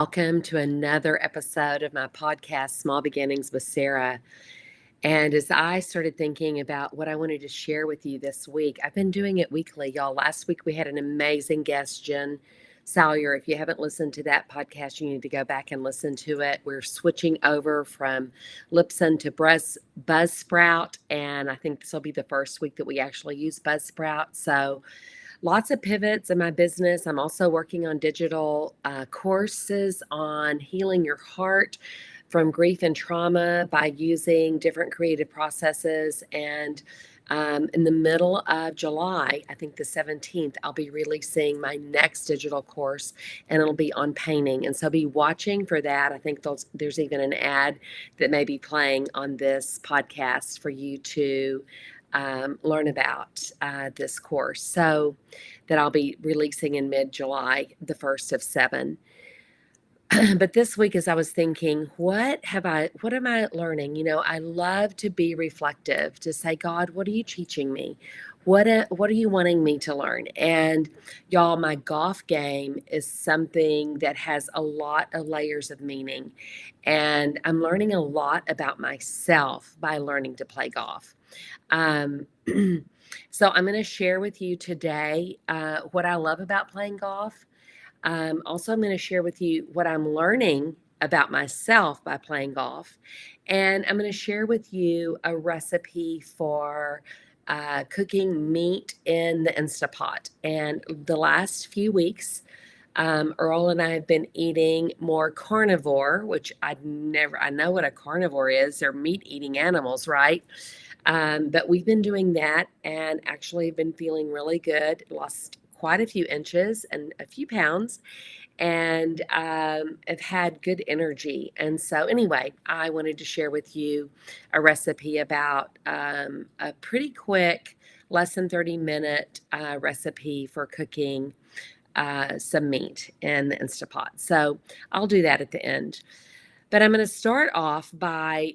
Welcome to another episode of my podcast, Small Beginnings with Sarah. And as I started thinking about what I wanted to share with you this week, I've been doing it weekly, y'all. Last week we had an amazing guest, Jen Salyer. If you haven't listened to that podcast, you need to go back and listen to it. We're switching over from Lipson to Buzzsprout, and I think this will be the first week that we actually use Buzzsprout. So lots of pivots in my business. I'm also working on digital courses on healing your heart from grief and trauma by using different creative processes. And in the middle of July, I think the 17th, I'll be releasing my next digital course, and it'll be on painting. And so be watching for that. I think there's even an ad that may be playing on this podcast for you to learn about this course. So that I'll be releasing in mid-July, the first of 7. But this week, as I was thinking, what am I learning? I love to be reflective, to say, God, what are you teaching me? What are you wanting me to learn? And y'all, my golf game is something that has a lot of layers of meaning. And I'm learning a lot about myself by learning to play golf. Um, so I'm going to share with you today what I love about playing golf. Also, I'm going to share with you what I'm learning about myself by playing golf. And I'm going to share with you a recipe for cooking meat in the Instapot. And the last few weeks, Earl and I have been eating more carnivore, which I know what a carnivore is. They're meat eating animals, right? But we've been doing that and actually have been feeling really good. Lost quite a few inches and a few pounds, and have had good energy. And so, anyway, I wanted to share with you a recipe about a pretty quick, less than 30-minute recipe for cooking some meat in the Instapot. So, I'll do that at the end. But I'm going to start off by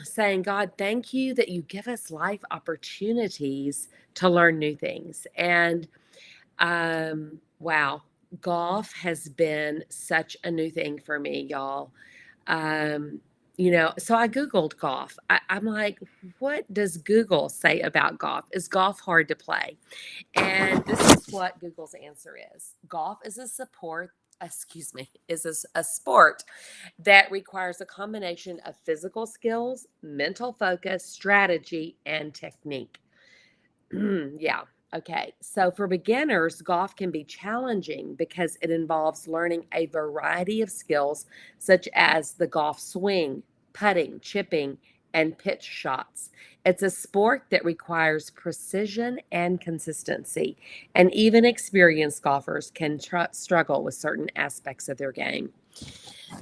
saying, God, thank you that you give us life opportunities to learn new things. And wow, golf has been such a new thing for me, y'all. Um, so I Googled golf. I'm like, what does Google say about golf? Is golf hard to play? And this is what Google's answer is. Golf is a sport that requires a combination of physical skills, mental focus, strategy, and technique. Yeah. Okay. So for beginners, golf can be challenging because it involves learning a variety of skills such as the golf swing, putting, chipping, and pitch shots. It's a sport that requires precision and consistency, and even experienced golfers can struggle with certain aspects of their game.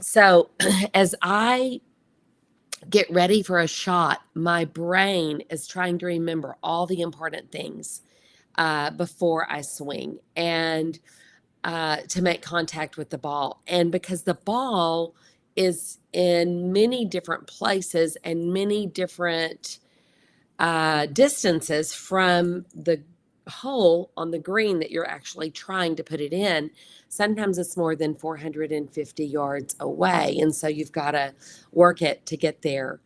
So, as I get ready for a shot, my brain is trying to remember all the important things before I swing and to make contact with the ball. And because the ball is in many different places and many different distances from the hole on the green that you're actually trying to put it in, sometimes it's more than 450 yards away. And so you've got to work it to get there.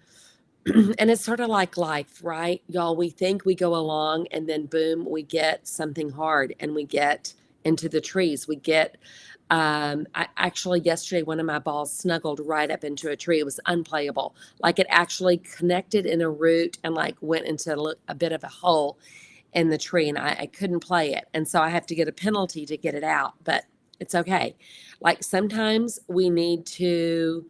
And it's sort of like life, right? Y'all, we think we go along and then boom, we get something hard and we get into the trees. Yesterday, one of my balls snuggled right up into a tree. It was unplayable. Like it actually connected in a root and like went into a bit of a hole in the tree, and I couldn't play it. And so I have to get a penalty to get it out, but it's okay. Like sometimes we need to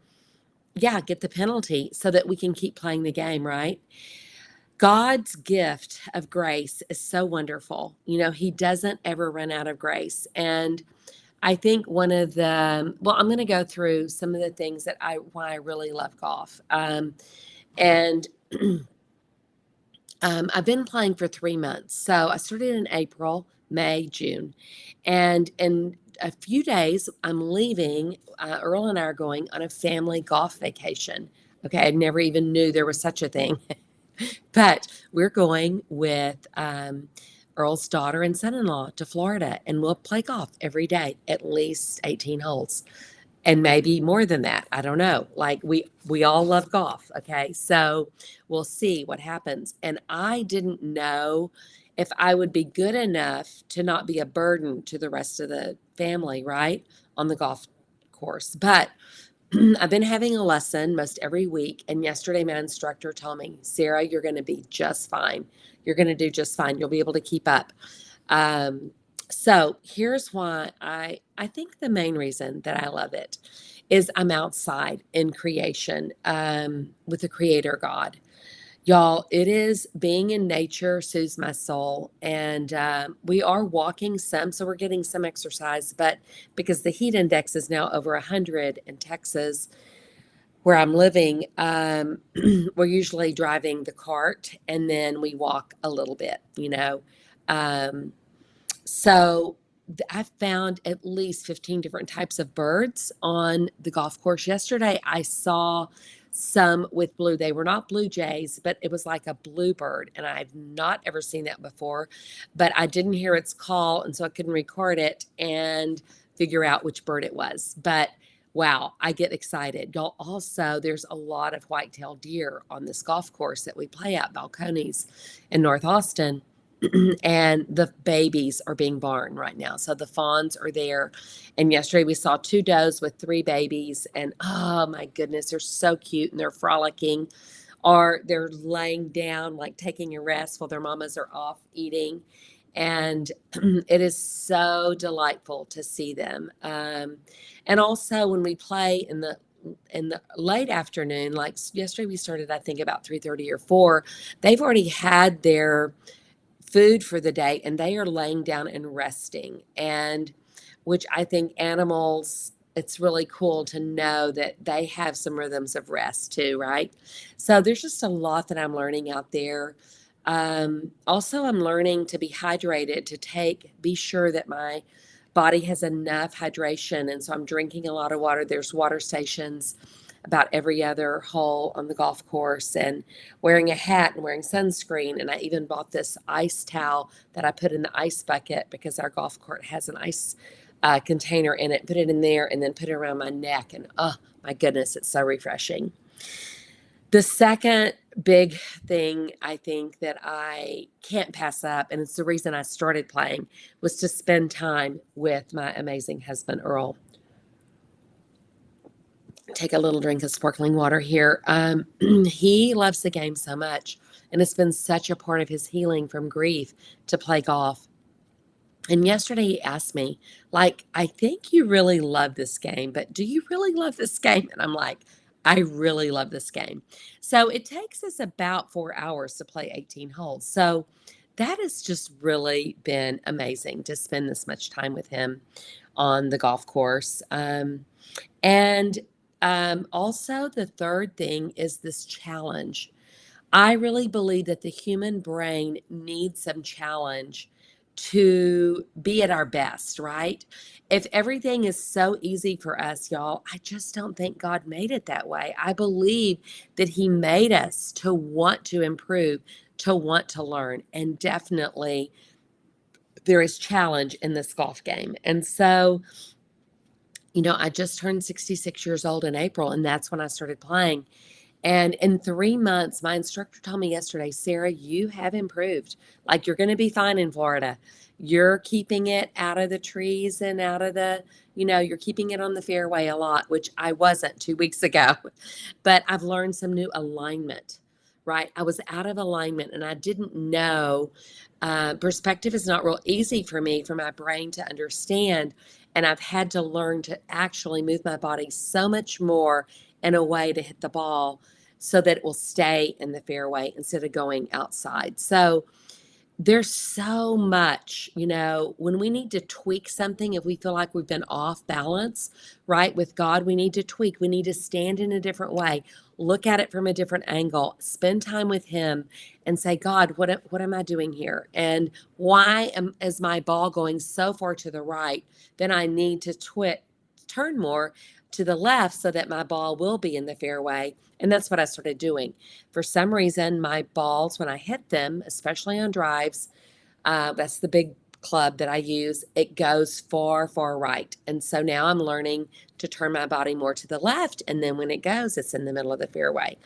get the penalty so that we can keep playing the game, right? God's gift of grace is so wonderful. He doesn't ever run out of grace. And I think I'm going to go through some of the things why I really love golf. And I've been playing for 3 months. So I started in April, May, June. And in a few days, I'm leaving. Earl and I are going on a family golf vacation. Okay, I never even knew there was such a thing. But we're going with Earl's daughter and son-in-law to Florida, and we'll play golf every day, at least 18 holes. and maybe more than that. I don't know. Like we all love golf, okay? So we'll see what happens. And I didn't know if I would be good enough to not be a burden to the rest of the family, right? On the golf course. But I've been having a lesson most every week, and yesterday my instructor told me, Sarah, you're going to be just fine. You're going to do just fine. You'll be able to keep up. Um, so here's why I think the main reason that I love it is I'm outside in creation with the Creator God. Y'all, it is being in nature soothes my soul. And we are walking some, so we're getting some exercise. But because the heat index is now over 100 in Texas, where I'm living, we're usually driving the cart and then we walk a little bit. Um, so I found at least 15 different types of birds on the golf course. Yesterday, I saw some with blue. They were not blue jays, but it was like a bluebird. And I've not ever seen that before, but I didn't hear its call. And so I couldn't record it and figure out which bird it was. But wow, I get excited. Y'all, also, there's a lot of white-tailed deer on this golf course that we play at Balcones in North Austin. And the babies are being born right now. So the fawns are there. And yesterday we saw 2 does with 3 babies. And oh my goodness, they're so cute and they're frolicking, or they're laying down, like taking a rest while their mamas are off eating. And it is so delightful to see them. And also when we play in the late afternoon, like yesterday we started, I think about 3:30 or 4, they've already had their food for the day and they are laying down and resting. And which I think animals, it's really cool to know that they have some rhythms of rest too, right? So there's just a lot that I'm learning out there. Also, I'm learning to be hydrated, be sure that my body has enough hydration. And so I'm drinking a lot of water. There's water stations about every other hole on the golf course, and wearing a hat and wearing sunscreen. And I even bought this ice towel that I put in the ice bucket because our golf court has an ice container in it. Put it in there and then put it around my neck. And oh my goodness, it's so refreshing. The second big thing I think that I can't pass up, and it's the reason I started playing, was to spend time with my amazing husband, Earl. Take a little drink of sparkling water here. He loves the game so much, and it's been such a part of his healing from grief to play golf. And yesterday he asked me, like, I think you really love this game, but do you really love this game? And I'm like, I really love this game. So it takes us about 4 hours to play 18 holes. So that has just really been amazing to spend this much time with him on the golf course. And Also, the third thing is this challenge. I really believe that the human brain needs some challenge to be at our best, right? If everything is so easy for us, y'all, I just don't think God made it that way. I believe that He made us to want to improve, to want to learn, and definitely there is challenge in this golf game. And so, I just turned 66 years old in April, and that's when I started playing. And in 3 months, my instructor told me yesterday, Sarah, you have improved. Like, you're going to be fine in Florida. You're keeping it out of the trees and out of you're keeping it on the fairway a lot, which I wasn't 2 weeks ago. But I've learned some new alignment, right? I was out of alignment and I didn't know. Perspective is not real easy for me, for my brain to understand. And I've had to learn to actually move my body so much more in a way to hit the ball so that it will stay in the fairway instead of going outside. So there's so much, when we need to tweak something, if we feel like we've been off balance, right, with God, we need to tweak. We need to stand in a different way, look at it from a different angle, spend time with Him and say, God, what am I doing here? And is my ball going so far to the right? Then I need to turn more to the left so that my ball will be in the fairway. And that's what I started doing. For some reason, my balls, when I hit them, especially on drives, that's the big club that I use, it goes far, far right. And so now I'm learning to turn my body more to the left. And then when it goes, it's in the middle of the fairway.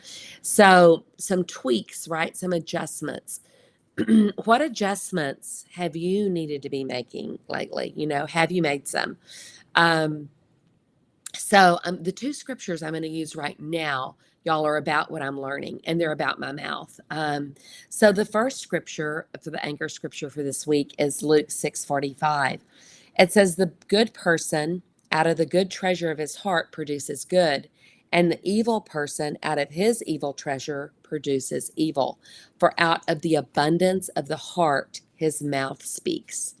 So some tweaks, right? Some adjustments. What adjustments have you needed to be making lately? Have you made some? Um, the two scriptures I'm going to use right now, y'all, are about what I'm learning, and they're about my mouth. So the first scripture for the anchor scripture for this week is Luke 6:45. It says, "The good person out of the good treasure of his heart produces good, and the evil person out of his evil treasure produces evil. For out of the abundance of the heart, his mouth speaks."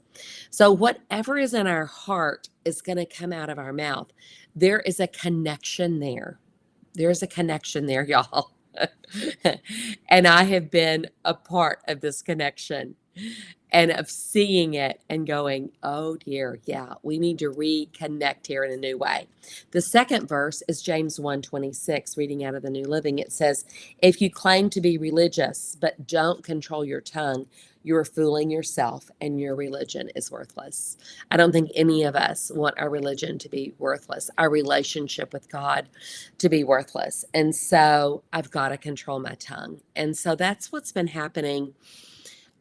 So whatever is in our heart is going to come out of our mouth. There is a connection there. There's a connection there, y'all. And I have been a part of this connection and of seeing it and going, oh dear, yeah, we need to reconnect here in a new way. The second verse is James 1:26, reading out of the New Living. It says, "If you claim to be religious but don't control your tongue, you're fooling yourself and your religion is worthless." I don't think any of us want our religion to be worthless, our relationship with God to be worthless. And so I've got to control my tongue. And so that's what's been happening.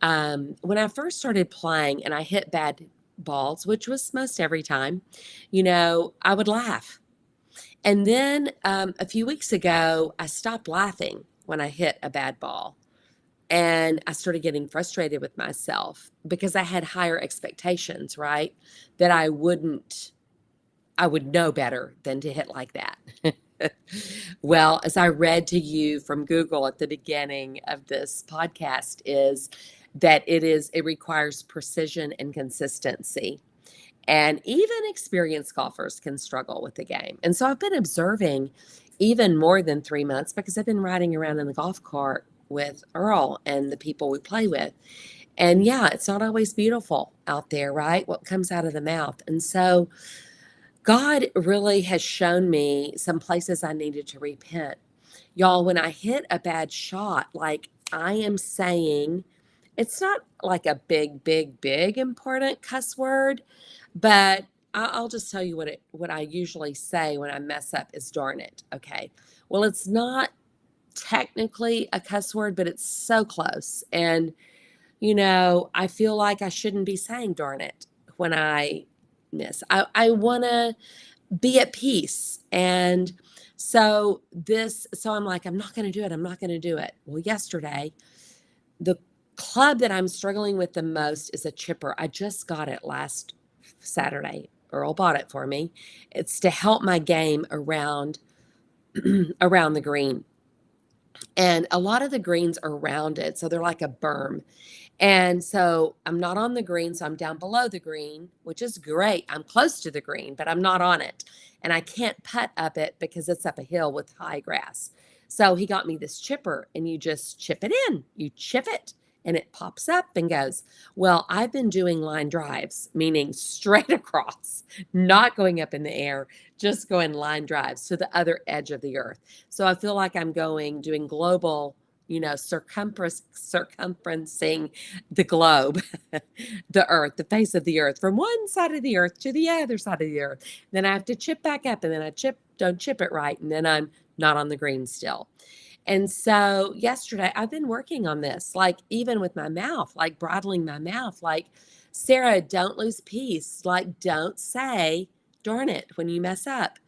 When I first started playing and I hit bad balls, which was most every time, I would laugh. And then a few weeks ago, I stopped laughing when I hit a bad ball. And I started getting frustrated with myself because I had higher expectations, right? That I would know better than to hit like that. Well, as I read to you from Google at the beginning of this podcast, is that it requires precision and consistency. And even experienced golfers can struggle with the game. And so I've been observing even more than 3 months because I've been riding around in the golf cart with Earl and the people we play with. And yeah, it's not always beautiful out there, right? What comes out of the mouth. And so God really has shown me some places I needed to repent. Y'all, when I hit a bad shot, like I am saying, it's not like a big, big, big important cuss word, but I'll just tell you what I usually say when I mess up is darn it. Okay. Well, it's not technically a cuss word, but it's so close. And, I feel like I shouldn't be saying darn it when I miss. I want to be at peace. And so I'm like, I'm not going to do it. I'm not going to do it. Well, yesterday, the club that I'm struggling with the most is a chipper. I just got it last Saturday. Earl bought it for me. It's to help my game around around the green. And a lot of the greens are rounded, so they're like a berm. And so I'm not on the green, so I'm down below the green, which is great. I'm close to the green, but I'm not on it. And I can't putt up it because it's up a hill with high grass. So he got me this chipper, and you just chip it in. You chip it, and it pops up and goes. Well, I've been doing line drives, meaning straight across, not going up in the air, just going line drives to the other edge of the earth. So I feel like I'm doing global, circumferencing the globe, the earth, the face of the earth, from one side of the earth to the other side of the earth. Then I have to chip back up, and then don't chip it right, and then I'm not on the green still. And so yesterday I've been working on this, like even with my mouth, like bridling my mouth, like, Sarah, don't lose peace. Like, don't say darn it when you mess up.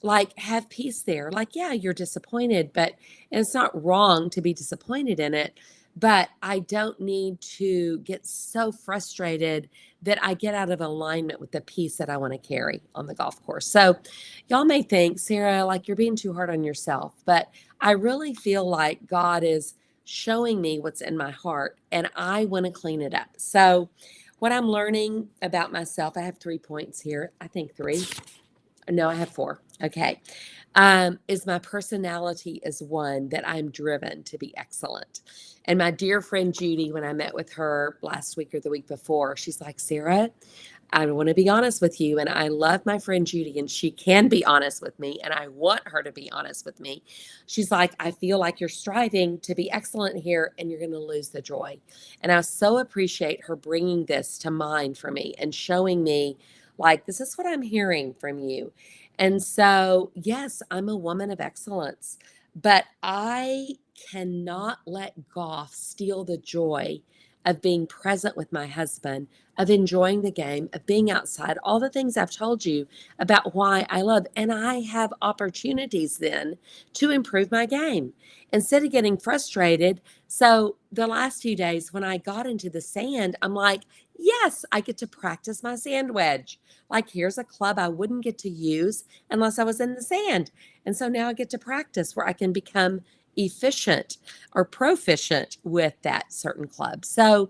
Like, have peace there. Like, yeah, you're disappointed, but and it's not wrong to be disappointed in it, but I don't need to get so frustrated that I get out of alignment with the peace that I want to carry on the golf course. So y'all may think, Sarah, like you're being too hard on yourself, but I really feel like God is showing me what's in my heart and I want to clean it up. So what I'm learning about myself, I have 3 points here. I think 3. No, I have 4. Okay. Is my personality is one that I'm driven to be excellent. And my dear friend Judy, when I met with her last week or the week before, she's like, Sarah, I want to be honest with you. And I love my friend Judy, and she can be honest with me. And I want her to be honest with me. She's like, I feel like you're striving to be excellent here and you're going to lose the joy. And I so appreciate her bringing this to mind for me and showing me, like, this is what I'm hearing from you. And so, yes, I'm a woman of excellence, but I cannot let golf steal the joy of being present with my husband, of enjoying the game, of being outside, all the things I've told you about why I love. And I have opportunities then to improve my game instead of getting frustrated. So the last few days when I got into the sand, I'm like, yes, I get to practice my sand wedge. Like, here's a club I wouldn't get to use unless I was in the sand. And so now I get to practice where I can become efficient or proficient with that certain club. So,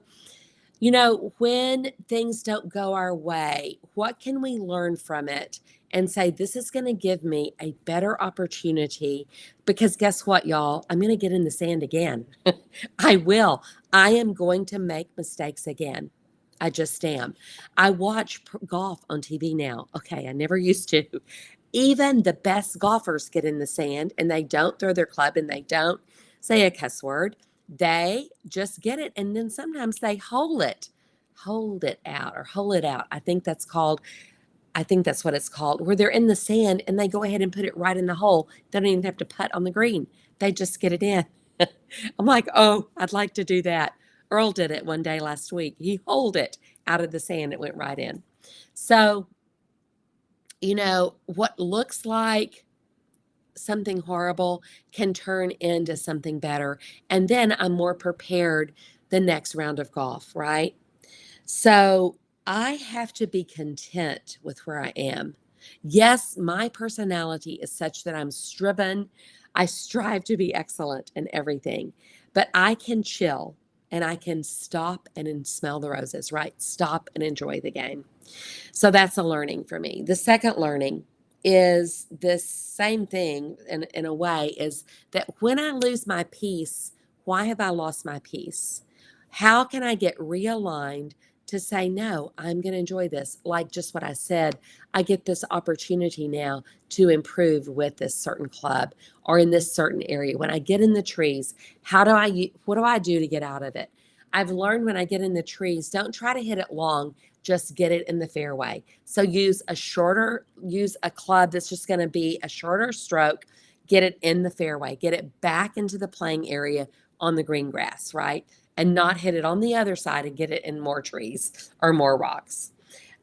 when things don't go our way, what can we learn from it and say, this is going to give me a better opportunity? Because guess what, y'all? I'm going to get in the sand again. I will. I am going to make mistakes again. I just am. I watch golf on TV now. Okay, I never used to. Even the best golfers get in the sand and they don't throw their club and they don't say a cuss word. They just get it. And then sometimes they hold it out or hole it out. I think that's what it's called, where they're in the sand and they go ahead and put it right in the hole. They don't even have to putt on the green. They just get it in. I'm like, oh, I'd like to do that. Earl did it one day last week. He holed it out of the sand. It went right in. So, what looks like something horrible can turn into something better. And then I'm more prepared the next round of golf, right? So I have to be content with where I am. Yes, my personality is such that I'm striven. I strive to be excellent in everything, but I can chill and I can stop and smell the roses, right? Stop and enjoy the game. So that's a learning for me. The second learning is this same thing in a way, is that when I lose my peace, why have I lost my peace? How can I get realigned to say, no, I'm going to enjoy this? Like just what I said, I get this opportunity now to improve with this certain club or in this certain area. When I get in the trees, what do I do to get out of it? I've learned when I get in the trees, don't try to hit it long, just get it in the fairway. So use a club that's just going to be a shorter stroke, get it in the fairway, get it back into the playing area on the green grass, right? And not hit it on the other side and get it in more trees or more rocks.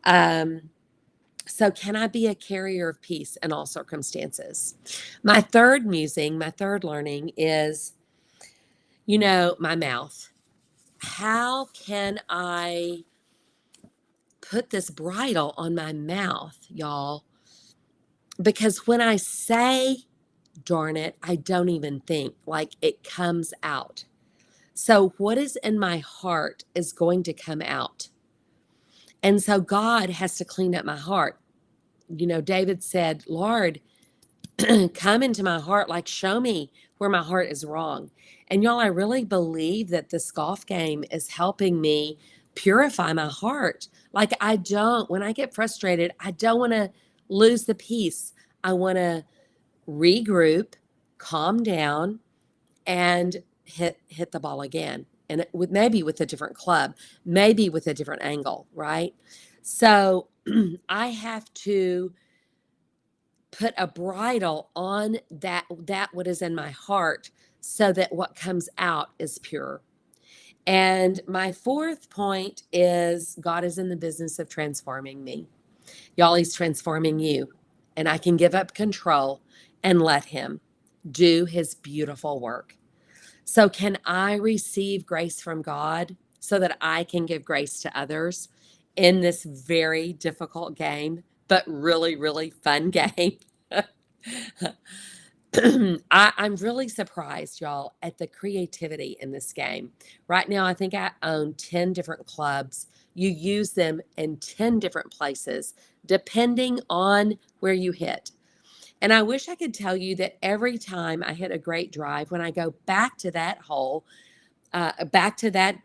So can I be a carrier of peace in all circumstances? My third learning is, my mouth. How can I put this bridle on my mouth, y'all? Because when I say, darn it, I don't even think, like, it comes out. So what is in my heart is going to come out. And so God has to clean up my heart. David said, Lord, come into my heart, like show me where my heart is wrong. And y'all, I really believe that this golf game is helping me purify my heart. Like when I get frustrated, I don't want to lose the peace. I want to regroup, calm down, and hit the ball again. And maybe with a different club, maybe with a different angle, right? So I have to put a bridle on that what is in my heart so that what comes out is pure. And my fourth point is God is in the business of transforming me. Y'all, he's transforming you. And I can give up control and let him do his beautiful work. So can I receive grace from God so that I can give grace to others in this very difficult game, but really, really fun game? I'm really surprised, y'all, at the creativity in this game. Right now, I think I own 10 different clubs. You use them in 10 different places, depending on where you hit. And I wish I could tell you that every time I hit a great drive, when I go back to that hole, back to that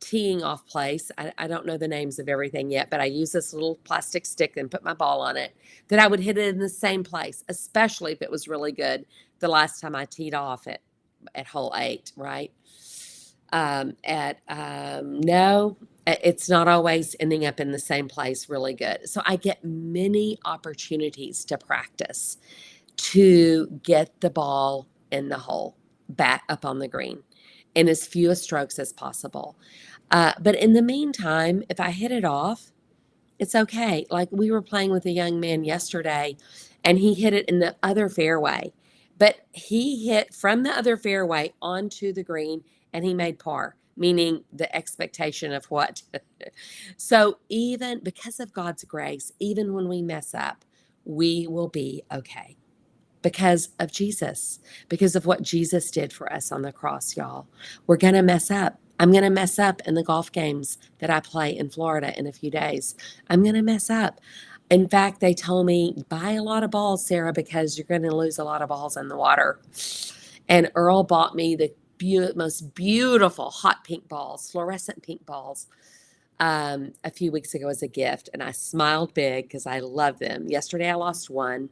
teeing off place. I don't know the names of everything yet, but I use this little plastic stick and put my ball on it, that I would hit it in the same place, especially if it was really good the last time I teed off at hole 8, right? No, it's not always ending up in the same place really good. So I get many opportunities to practice, to get the ball in the hole, back up on the green, in as few strokes as possible. But in the meantime, if I hit it off, it's okay. Like, we were playing with a young man yesterday, and he hit it in the other fairway, but he hit from the other fairway onto the green, and he made par, meaning the expectation of what? So even because of God's grace, even when we mess up, we will be okay because of Jesus, because of what Jesus did for us on the cross, y'all. We're going to mess up. I'm going to mess up in the golf games that I play in Florida in a few days. I'm going to mess up. In fact, they told me, buy a lot of balls, Sarah, because you're going to lose a lot of balls in the water. And Earl bought me the most beautiful hot pink balls, fluorescent pink balls, a few weeks ago as a gift, and I smiled big because I love them. Yesterday I lost one.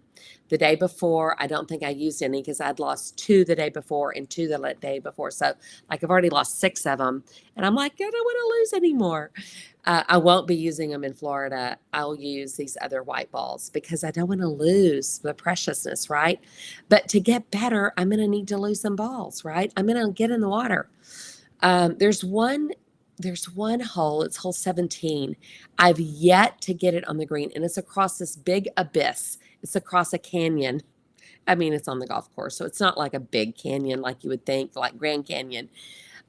The day before, I don't think I used any because I'd lost 2 the day before and 2 the day before. So, like, I've already lost 6 of them, and I'm like, I don't want to lose anymore. I won't be using them in Florida. I'll use these other white balls because I don't want to lose the preciousness, right? But to get better, I'm going to need to lose some balls, right? I'm going to get in the water. There's one hole, it's hole 17. I've yet to get it on the green, and it's across this big abyss. It's across a canyon. I mean, it's on the golf course, so it's not like a big canyon like you would think, like Grand Canyon.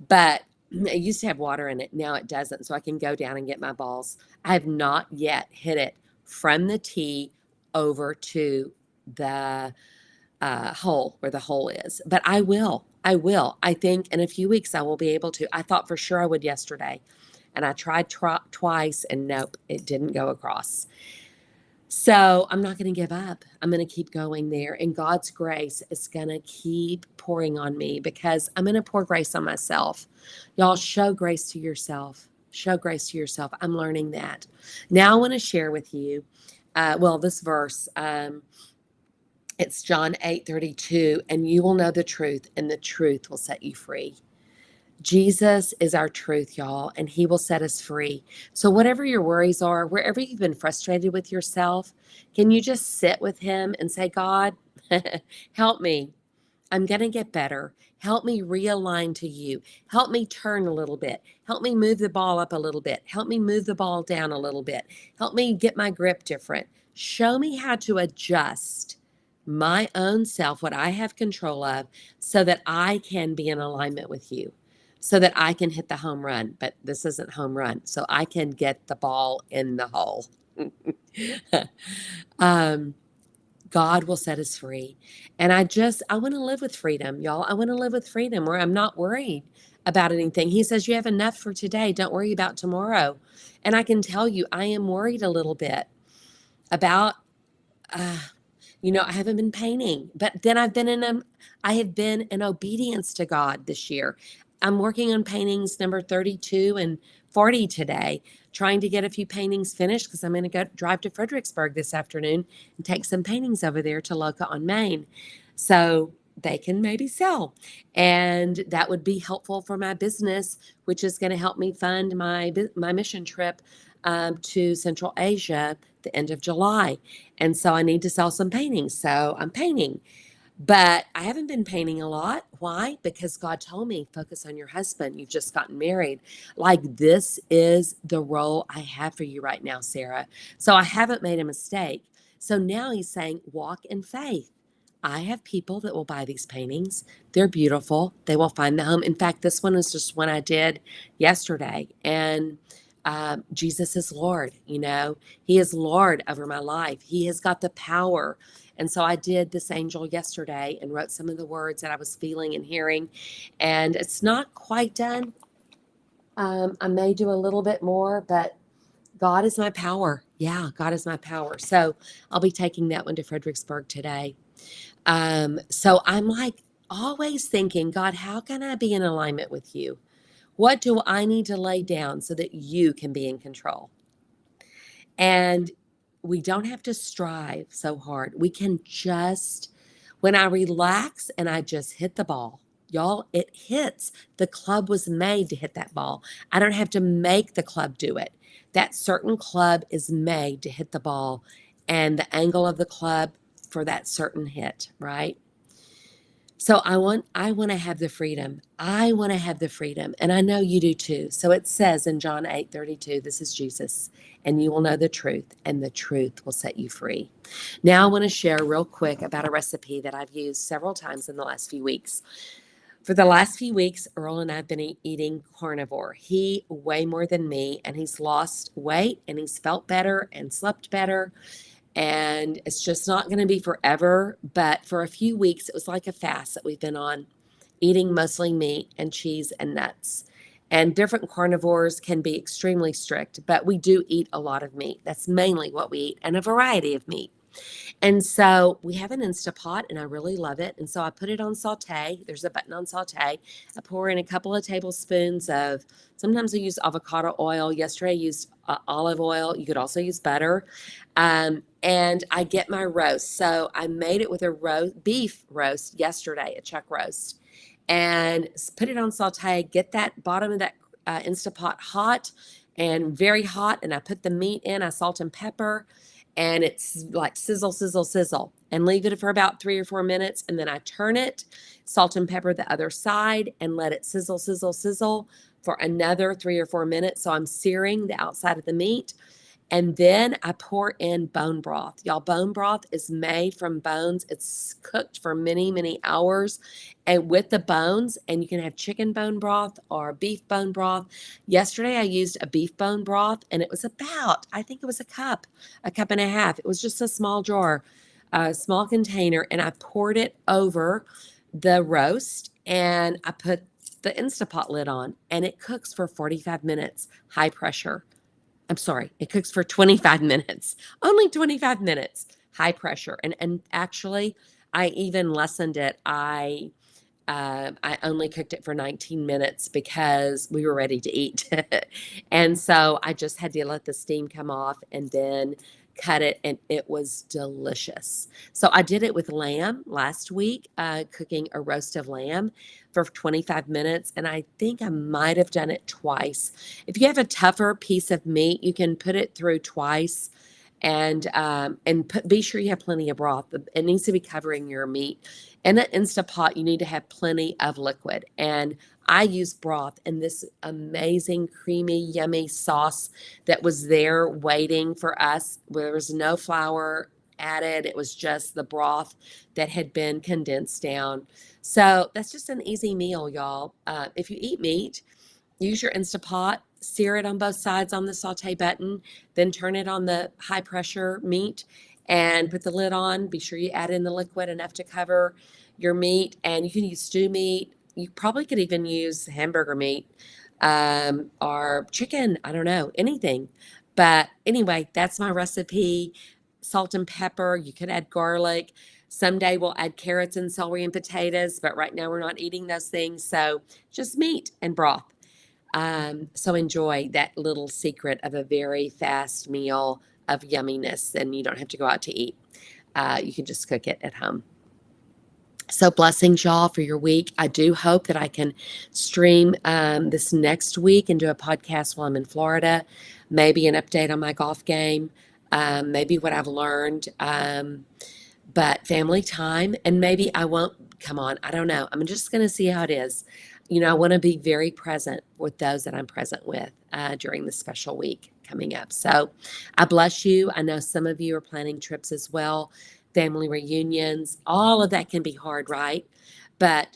But it used to have water in it. Now it doesn't, so I can go down and get my balls. I have not yet hit it from the tee over to the hole where the hole is, but I will. I think in a few weeks I will be able to. I thought for sure I would yesterday, and I tried twice, and nope, it didn't go across. So I'm not going to give up. I'm going to keep going there, and God's grace is going to keep pouring on me because I'm going to pour grace on myself. Y'all, show grace to yourself. Show grace to yourself. I'm learning that. Now I want to share with you, this verse. It's John 8:32, and you will know the truth, and the truth will set you free. Jesus is our truth, y'all, and he will set us free. So whatever your worries are, wherever you've been frustrated with yourself, can you just sit with him and say, God, help me. I'm going to get better. Help me realign to you. Help me turn a little bit. Help me move the ball up a little bit. Help me move the ball down a little bit. Help me get my grip different. Show me how to adjust my own self, what I have control of, so that I can be in alignment with you, so that I can hit the home run. But this isn't home run, so I can get the ball in the hole. God will set us free. And I want to live with freedom, y'all. I want to live with freedom where I'm not worried about anything. He says, you have enough for today. Don't worry about tomorrow. And I can tell you, I am worried a little bit about, I haven't been painting, but then I have been in obedience to God this year. I'm working on paintings number 32 and 40 today, trying to get a few paintings finished because I'm going to drive to Fredericksburg this afternoon and take some paintings over there to Loca on Main, so they can maybe sell. And that would be helpful for my business, which is going to help me fund my mission trip to Central Asia the end of July. And so I need to sell some paintings. So I'm painting. But I haven't been painting a lot. Why? Because God told me, focus on your husband. You've just gotten married. Like, this is the role I have for you right now, Sarah. So I haven't made a mistake. So now he's saying, walk in faith. I have people that will buy these paintings. They're beautiful. They will find the home. In fact, this one is just one I did yesterday. And Jesus is Lord. He is Lord over my life. He has got the power. And so I did this angel yesterday and wrote some of the words that I was feeling and hearing. And it's not quite done. I may do a little bit more, but God is my power. Yeah, God is my power. So I'll be taking that one to Fredericksburg today. So I'm like always thinking, God, how can I be in alignment with you? What do I need to lay down so that you can be in control? And we don't have to strive so hard. We can just, when I relax and I just hit the ball, y'all, it hits. The club was made to hit that ball. I don't have to make the club do it. That certain club is made to hit the ball and the angle of the club for that certain hit, right? So I want to have the freedom. I want to have the freedom. And I know you do too. So it says in John 8:32, this is Jesus, and you will know the truth, and the truth will set you free. Now I want to share real quick about a recipe that I've used several times in the last few weeks. For the last few weeks, Earl and I have been eating carnivore. He way more than me, and he's lost weight, and he's felt better and slept better. And it's just not going to be forever. But for a few weeks, it was like a fast that we've been on, eating mostly meat and cheese and nuts. And different carnivores can be extremely strict, but we do eat a lot of meat. That's mainly what we eat, and a variety of meat. And so we have an Instapot, and I really love it. And so I put it on saute. There's a button on saute. I pour in a couple of tablespoons of, sometimes I use avocado oil. Yesterday I used olive oil. You could also use butter. And I get my roast. So I made it with a beef roast yesterday, a chuck roast, and put it on saute. Get that bottom of that Instapot hot and very hot. And I put the meat in. I salt and pepper. And it's like sizzle, sizzle, sizzle, and leave it for about 3 or 4 minutes. And then I turn it, salt and pepper the other side, and let it sizzle, sizzle, sizzle for another 3 or 4 minutes. So I'm searing the outside of the meat. And then I pour in bone broth. Y'all, bone broth is made from bones. It's cooked for many, many hours and with the bones. And you can have chicken bone broth or beef bone broth. Yesterday I used a beef bone broth, and it was about, I think it was a cup and a half. It was just a small jar, a small container. And I poured it over the roast, and I put the Instapot lid on, and it cooks for 45 minutes, high pressure. I'm sorry, it cooks for 25 minutes, only 25 minutes, high pressure. And actually, I even lessened it. I only cooked it for 19 minutes because we were ready to eat. And so I just had to let the steam come off and then cut it, and it was delicious. So I did it with lamb last week, cooking a roast of lamb for 25 minutes, and I think I might have done it twice. If you have a tougher piece of meat, you can put it through twice, and be sure you have plenty of broth. It needs to be covering your meat. In an Instapot, you need to have plenty of liquid, and I use broth and this amazing, creamy, yummy sauce that was there waiting for us. There was no flour added. It was just the broth that had been condensed down. So that's just an easy meal, y'all. If you eat meat, use your Instapot, sear it on both sides on the saute button, then turn it on the high pressure meat and put the lid on. Be sure you add in the liquid enough to cover your meat, and you can use stew meat. You probably could even use hamburger meat, or chicken. I don't know, anything. But anyway, that's my recipe. Salt and pepper. You could add garlic. Someday we'll add carrots and celery and potatoes, but right now we're not eating those things. So just meat and broth. So enjoy that little secret of a very fast meal of yumminess, and you don't have to go out to eat. You can just cook it at home. So blessings, y'all, for your week. I do hope that I can stream this next week and do a podcast while I'm in Florida. Maybe an update on my golf game, maybe what I've learned, but family time, and maybe I won't come on. I don't know. I'm just going to see how it is. I want to be very present with those that I'm present with during this special week coming up. So I bless you. I know some of you are planning trips as well, family reunions. All of that can be hard, right? But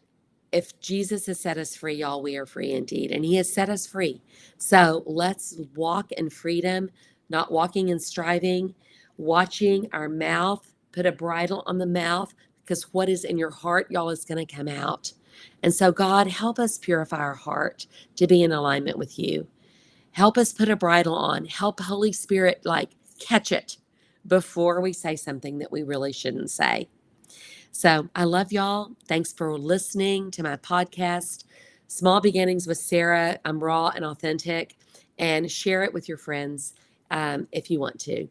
if Jesus has set us free, y'all, we are free indeed. And he has set us free. So let's walk in freedom, not walking in striving, watching our mouth, put a bridle on the mouth, because what is in your heart, y'all, is going to come out. And so, God, help us purify our heart to be in alignment with you. Help us put a bridle on. Help Holy Spirit, catch it before we say something that we really shouldn't say. So I love y'all. Thanks for listening to my podcast, Small Beginnings with Sarah. I'm raw and authentic, and share it with your friends if you want to.